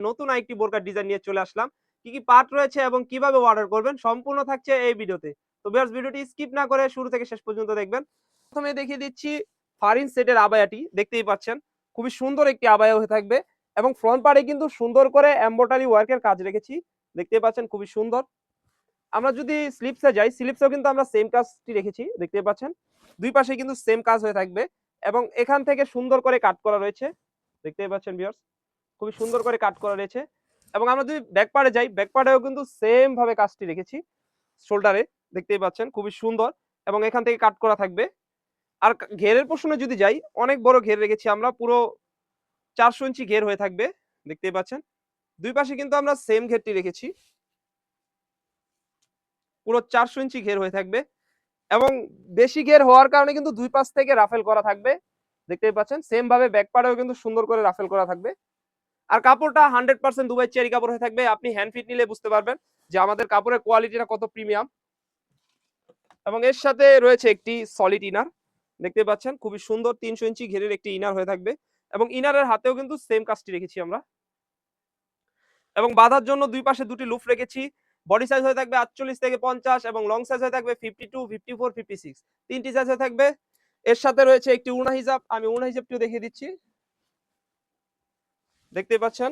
নতুন আরেকটি বোরকার ডিজাইন নিয়ে চলে আসলাম। কি পার্ট রয়েছে এবং কিভাবে অর্ডার করবেন সম্পূর্ণ থাকছে এই ভিডিওতে। তো ভিউয়ার্স ভিডিওটি স্কিপ না করে শুরু থেকে শেষ পর্যন্ত দেখবেন। প্রথমে দেখিয়ে দিচ্ছি ফারিন সেটের আবায়াটি দেখতেই পাচ্ছেন। খুবই সুন্দর একটি আবায়া হয়ে থাকবে এবং ফ্রন্ট পার্টে কিন্তু সুন্দর করে এমব্রয়ডারি ওয়ার্কের কাজ রেখেছি। দেখতেই পাচ্ছেন খুবই সুন্দর। আমরা যদি স্লিপসে যাই, স্লিপসেও কিন্তু আমরা সেম কাজটি রেখেছি। দেখতেই পাচ্ছেন। দুই পাশে কিন্তু সেম কাজ হয়ে থাকবে এবং এখান থেকে সুন্দর করে কাট করা রয়েছে। দেখতেই পাচ্ছেন ভিউয়ার্স। খুবই সুন্দর করে কাট করা রয়েছে এবং আমরা যদি ব্যাক পার্টে যাই, ব্যাক পার্টেও কিন্তু সেম ভাবে কাজটি রেখেছি। শোল্ডারে দেখতেই পাচ্ছেন খুবই সুন্দর এবং এখান থেকে কাট করা থাকবে। আর ঘেরের পোরশনে যদি যাই, অনেক বড় ঘের রেখেছি আমরা, পুরো 400 ইঞ্চি ঘের হয়ে থাকবে। দেখতেই পাচ্ছেন। দুই পাশে কিন্তু আমরা সেম ঘেরটি রেখেছি। পুরো 400 ইঞ্চি ঘের হয়ে থাকবে এবং বেশি ঘের হওয়ার কারণে কিন্তু দুই পাশ থেকে রাফেল করা থাকবে। দেখতেই পাচ্ছেন। সেম ভাবে ব্যাক পার্টেও কিন্তু সুন্দর করে রাফেল করা থাকবে। আর কাপড়টা 100% দুবাই চেরি কাপড় হয়ে থাকবে। আপনি হ্যান্ড ফিট নিলে বুঝতে পারবেন যে আমাদের কাপড়ের কোয়ালিটিটা কত প্রিমিয়াম। এবং এর সাথে রয়েছে একটি সলিড ইনার। দেখতে পাচ্ছেন খুবই সুন্দর 300 ইঞ্চি ঘেরের একটি ইনার হয়ে থাকবে এবং ইনারের হাতেও কিন্তু সেম কাজটি রেখেছি আমরা। এবং বাঁধার জন্য দুই পাশে দুটি লুপ রেখেছি। বডি সাইজ হয়ে থাকবে 48 থেকে 50 এবং লং সাইজ হয়ে থাকবে 52, 54, 56। তিনটি সাইজ হয়ে থাকবে। এর সাথে রয়েছে একটি উড়না হিজাব। আমি উড়না হিজাবটিও দেখিয়ে দিচ্ছি। দেখতে পাচ্ছেন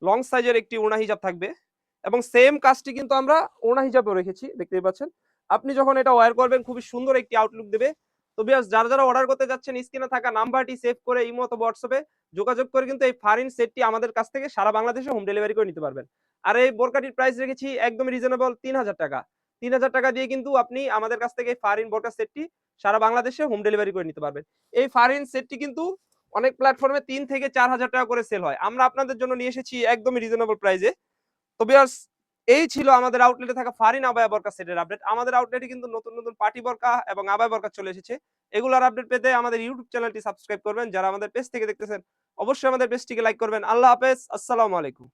লং সাইজের একটি ওড়না হিজাব থাকবে এবং সেম কাজটি কিন্তু আমরা ওড়না হিজাবেও রেখেছি। দেখতেই পাচ্ছেন। আপনি যখন এটা ওয়্যার করবেন খুবই সুন্দর একটি আউটলুক দেবে। তো ভিউয়ার্স যারা অর্ডার করতে যাচ্ছেন স্ক্রিনে থাকা নাম্বারটি সেভ করে ইমো অথবা হোয়াটসঅ্যাপে যোগাযোগ করে কিন্তু এই ফারিন সেটটি আমাদের কাছ থেকে সারা বাংলাদেশে হোম ডেলিভারি করে নিতে পারবেন। আর এই বোরকাটির প্রাইস রেখেছি একদমই রিজনেবল 3000 টাকা। 3000 টাকা দিয়ে কিন্তু আপনি আমাদের কাছ থেকে ফারিন বোরকা সেটটি সারা বাংলাদেশে হোম ডেলিভারি করে নিতে পারবেন। এই ফারিন সেটটি কিন্তু অনেক প্ল্যাটফর্মে 3 থেকে 4000 টাকা করে সেল হয়। আমরা আপনাদের জন্য নিয়ে এসেছি একদমই রিজনেবল প্রাইসে। তো ভিউয়ার্স এই ছিল আমাদের আউটলেটে থাকা ফারিন আবায়া বরকা সেটের আপডেট। আমাদের আউটলেটে কিন্তু নতুন পার্টি বরকা এবং আবায়া বরকা চলে এসেছে। এগুলোর আপডেট পেতে আমাদের ইউটিউব চ্যানেলটি সাবস্ক্রাইব করবেন। যারা আমাদের পেজ থেকে দেখতেছেন অবশ্যই আমাদের পেজটিকে লাইক করবেন। আল্লাহ হাফেজ। আসসালামু আলাইকুম।